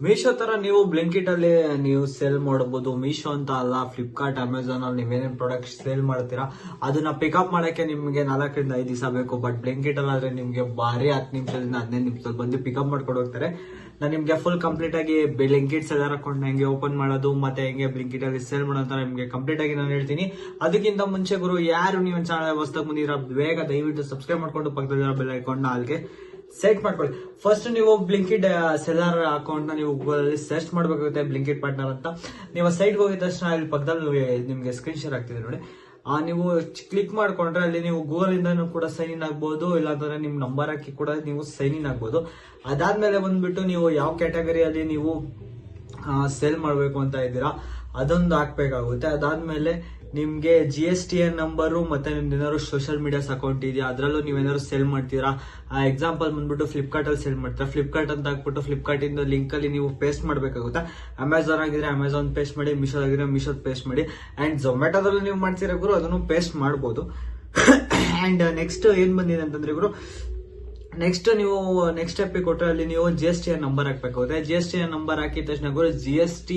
ಮೀಶೋ ತರ ನೀವು ಬ್ಲಿಂಕಿಟ್ ಅಲ್ಲಿ ನೀವು ಸೇಲ್ ಮಾಡಬಹುದು. ಮೀಶೋ ಅಂತ ಅಲ್ಲ, ಫ್ಲಿಪ್ಕಾರ್ಟ್, ಅಮೆಝಾನ್ ಅಲ್ಲಿ ನೀವೇನೇನ್ ಪ್ರಾಡಕ್ಟ್ ಸೇಲ್ ಮಾಡ್ತೀರಾ ಅದನ್ನ ಪಿಕಪ್ ಮಾಡಕ್ಕೆ ನಿಮ್ಗೆ 4 ರಿಂದ 5 ದಿವಸ ಬೇಕು. ಬಟ್ ಬ್ಲಿಂಕಿಟ್ ಅಲ್ಲಿ ಆದ್ರೆ ನಿಮ್ಗೆ ಬಾರಿ 10 ನಿಮಿಷದಿಂದ 15 ನಿಮಿಷದಲ್ಲಿ ಬಂದು ಪಿಕಪ್ ಮಾಡ್ಕೊಂಡು ಹೋಗ್ತಾರೆ. ನಾನು ನಿಮ್ಗೆ ಫುಲ್ ಕಂಪ್ಲೀಟ್ ಆಗಿ ಬ್ಲಿಂಕಿಟ್ ಸೆಲ್ಲರ್ ಅಕೌಂಟ್ ಹೆಂಗೆ ಓಪನ್ ಮಾಡೋದು ಮತ್ತೆ ಹೆಂಗೆ ಬ್ಲಿಂಕಿಟ್ ಅಲ್ಲಿ ಸೇಲ್ ಮಾಡೋದು ನಿಮ್ಗೆ ಕಂಪ್ಲೀಟ್ ಆಗಿ ನಾನು ಹೇಳ್ತೀನಿ. ಅದಕ್ಕಿಂತ ಮುಂಚೆ ಗುರು, ಯಾರು ನೀವು ಚಾನಲ್ ಹೊಸದಾಗಿ ಬಂದಿರ ಬೇಗ ದಯವಿಟ್ಟು ಸಬ್ಸ್ಕ್ರೈಬ್ ಮಾಡ್ಕೊಂಡು ಪಕ್ಕದಲ್ಲಿರೋ ಬೆಲ್ ಐಕಾನ್ ನ ಅಲ್ಲಿಗೆ ಸೆಟ್ ಮಾಡ್ಕೊಳ್ಳಿ. ಫಸ್ಟ್ ನೀವು ಬ್ಲಿಂಕಿಟ್ ಸೆಲ್ಲರ್ ಅಕೌಂಟ್ ನ ನೀವು ಗೂಗಲ್ ಅಲ್ಲಿ ಸರ್ಚ್ ಮಾಡಬೇಕಾಗುತ್ತೆ, ಬ್ಲಿಂಕಿಟ್ ಪಾರ್ಟ್ನರ್ ಅಂತ. ನೀವು ಸೈಟ್ ಹೋಗಿದ ತಕ್ಷಣ ಅಲ್ಲಿ ಪಕ್ಕದಲ್ಲಿ ನಿಮ್ಗೆ ಸ್ಕ್ರೀನ್ ಶೇರ್ ಆಗ್ತಿದೆ ನೋಡಿ, ನೀವು ಕ್ಲಿಕ್ ಮಾಡ್ಕೊಂಡ್ರೆ ಅಲ್ಲಿ ನೀವು ಗೂಗಲ್ ಇಂದ ಕೂಡ ಸೈನ್ ಇನ್ ಆಗ್ಬಹುದು, ಇಲ್ಲಾಂದ್ರೆ ನಿಮ್ ನಂಬರ್ ಹಾಕಿ ಕೂಡ ನೀವು ಸೈನ್ ಇನ್ ಆಗ್ಬಹುದು. ಅದಾದ್ಮೇಲೆ ಬಂದ್ಬಿಟ್ಟು ನೀವು ಯಾವ ಕ್ಯಾಟಗರಿಯಲ್ಲಿ ನೀವು ಸೇಲ್ ಮಾಡಬೇಕು ಅಂತ ಇದ್ದೀರಾ ಅದೊಂದು ಹಾಕ್ಬೇಕಾಗುತ್ತೆ. ಅದಾದ್ಮೇಲೆ ನಿಮ್ಗೆ GSTN ನಂಬರು ಮತ್ತೆ ನಿಮ್ದು ಏನಾದ್ರು ಸೋಷಿಯಲ್ ಮೀಡಿಯಾಸ್ ಅಕೌಂಟ್ ಇದೆಯಾ ಅದರಲ್ಲೂ ನೀವೇನಾದ್ರು ಸೇಲ್ ಮಾಡ್ತೀರಾ. ಎಕ್ಸಾಂಪಲ್ ಬಂದ್ಬಿಟ್ಟು ಫ್ಲಿಪ್ಕಾರ್ಟ್ ಅಲ್ಲಿ ಸೇಲ್ ಮಾಡ್ತೀರಾ, ಫ್ಲಿಪ್ಕಾರ್ಟ್ ಅಂತ ಹಾಕ್ಬಿಟ್ಟು ಫ್ಲಿಪ್ಕಾರ್ಟ್ ಇಂದ ಲಿಂಕ್ ಅಲ್ಲಿ ನೀವು ಪೇಸ್ಟ್ ಮಾಡಬೇಕಾಗುತ್ತೆ. ಅಮೆಝಾನ್ ಆಗಿದ್ರೆ ಅಮೆಝಾನ್ ಪೇಸ್ಟ್ ಮಾಡಿ, ಮೀಶೋ ಆಗಿದ್ರೆ ಮೀಶೋ ಪೇಸ್ಟ್ ಮಾಡಿ, ಅಂಡ್ ಝೊಮ್ಯಾಟೋದಲ್ಲಿ ನೀವು ಮಾಡ್ತೀರಾ ಗುರು ಅದನ್ನು ಪೇಸ್ಟ್ ಮಾಡಬಹುದು. ಅಂಡ್ ನೆಕ್ಸ್ಟ್ ಏನ್ ಬಂದಿದೆ ಅಂತಂದ್ರೆ ಗುರು, ನೆಕ್ಸ್ಟ್ ಸ್ಟೆಪ್ ಕೊಟ್ಟರೆ ಅಲ್ಲಿ ನೀವು GSTN ನಂಬರ್ ಹಾಕ್ಬೇಕಾಗುತ್ತೆ. GSTN ನಂಬರ್ ಹಾಕಿದ ತಕ್ಷಣ ಗುರು GST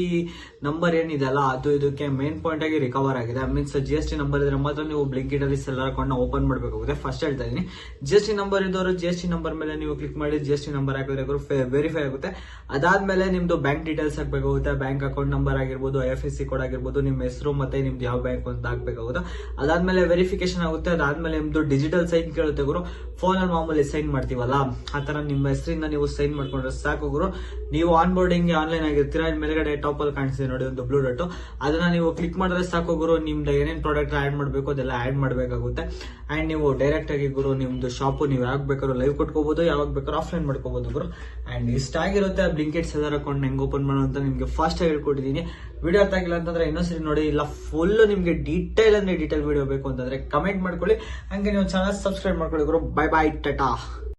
ನಂಬರ್ ಏನಿದೆ ಅಲ್ಲ ಅದು ಇದಕ್ಕೆ ಮೇನ್ ಪಾಯಿಂಟ್ ಆಗಿ ರಿಕವರ್ ಆಗಿದೆ. ಮೀನ್ಸ್ GST ನಂಬರ್ ಇದ್ರೆ ಮಾತ್ರ ನೀವು ಬ್ಲಿಂಕಿಟ್ ಅಲ್ಲಿ ಸೆಲ್ಲರ್ ಅಕೌಂಟ್ ನ ಓಪನ್ ಮಾಡಬೇಕಾಗುತ್ತೆ. ಫಸ್ಟ್ ಹೇಳ್ತಾ ಇದೀನಿ, GST ನಂಬರ್ ಇದ್ದವರು GST ನಂಬರ್ ಮೇಲೆ ನೀವು ಕ್ಲಿಕ್ ಮಾಡಿ GST ನಂಬರ್ ಹಾಕಿದ್ರೆ ವೆರಿಫೈ ಆಗುತ್ತೆ. ಅದಾದ್ಮೇಲೆ ನಿಮ್ದು ಬ್ಯಾಂಕ್ ಡೀಟೇಲ್ಸ್ ಹಾಕ್ಬೇಕಾಗುತ್ತೆ, ಬ್ಯಾಂಕ್ ಅಕೌಂಟ್ ನಂಬರ್ ಆಗಿರ್ಬೋದು, IFSC ಕೋಡ್ ಆಗಿರ್ಬೋದು, ನಿಮ್ಮ ಹೆಸರು ಮತ್ತೆ ನಿಮ್ದು ಯಾವ ಬ್ಯಾಂಕ್ ಅಂತ ಹಾಕ್ಬೇಕಾಗುತ್ತೆ. ಅದಾದ್ಮೇಲೆ ವೆರಿಫಿಕೇಶನ್ ಆಗುತ್ತೆ. ಅದಾದ್ಮೇಲೆ ನಿಮ್ದು ಡಿಜಿಟಲ್ ಸೈನ್ ಕೇಳುತ್ತೆ ಗುರು, ಫೋನ್ ಅಲ್ಲಿ ಮಾಮೂಲಿ ಸೈನ್ ಮಾಡ್ತೀವಲ್ಲ ಆ ತರ ನಿಮ್ಮ ಹೆಸರಿಂದ ನೀವು ಸೈನ್ ಮಾಡ್ಕೊಂಡ್ರೆ ಸಾಕು ಗುರು. ನೀವು ಆನ್ ಬೋರ್ಡಿಂಗ್ ಆನ್ಲೈನ್ ಆಗಿರ್ತೀರಾ, ಮೇಲ್ಗಡೆ ಟಾಪ್ ಅಲ್ಲಿ ಕಾಣಿಸ್ತಿದೆ ನೋಡಿ ಒಂದು ಬ್ಲೂ ಡಾಟ್, ಅದನ್ನ ನೀವು ಕ್ಲಿಕ್ ಮಾಡಿದ್ರೆ ಸಾಕು ಗುರು. ನಿಮ್ದು ಏನೇನ್ ಪ್ರಾಡಕ್ಟ್ ಆಡ್ ಮಾಡಬೇಕು ಅದೆಲ್ಲ ಆಡ್ ಮಾಡಬೇಕಾಗುತ್ತೆ. ಅಂಡ್ ನೀವು ಡೈರೆಕ್ಟ್ ಆಗಿ ಗುರು ನಿಮ್ದು ಶಾಪ್ ನೀವು ಯಾವಾಗ ಬೇಕಾದ್ರೂ ಲೈವ್ ಕೊಟ್ಕೋಬಹುದು, ಯಾವಾಗ ಬೇಕಾದ್ರೂ ಆಫ್ಲೈನ್ ಮಾಡ್ಕೋಬಹುದು ಗುರು. ಅಂಡ್ ಇಷ್ಟ ಆಗಿರುತ್ತೆ ಬ್ಲಿಂಕಿಟ್ ಸೆಲ್ಲರ್ ಅಕೌಂಟ್ ಹೆಂಗ್ ಓಪನ್ ಮಾಡೋ ಅಂತ ನಿಮ್ಗೆ ಫಾಸ್ಟ್ ಆಗಿ ಹೇಳ್ಕೊಟ್ಟಿದ್ದೀನಿ. ವಿಡಿಯೋ ಅರ್ಥ ಆಗಿಲ್ಲ ಅಂತಂದ್ರೆ ಇನ್ನೊಂದ್ಸರಿ ನೋಡಿ, ಇಲ್ಲ ಫುಲ್ ನಿಮ್ಗೆ ಡೀಟೇಲ್ ವಿಡಿಯೋ ಬೇಕು ಅಂತಂದ್ರೆ ಕಮೆಂಟ್ ಮಾಡ್ಕೊಳ್ಳಿ. ಹಂಗೆ ನೀವು ಚಾನಲ್ ಸಬ್ಸ್ಕ್ರೈಬ್ ಮಾಡ್ಕೊಳ್ಳಿ ಗುರು. Bye bye, Tata.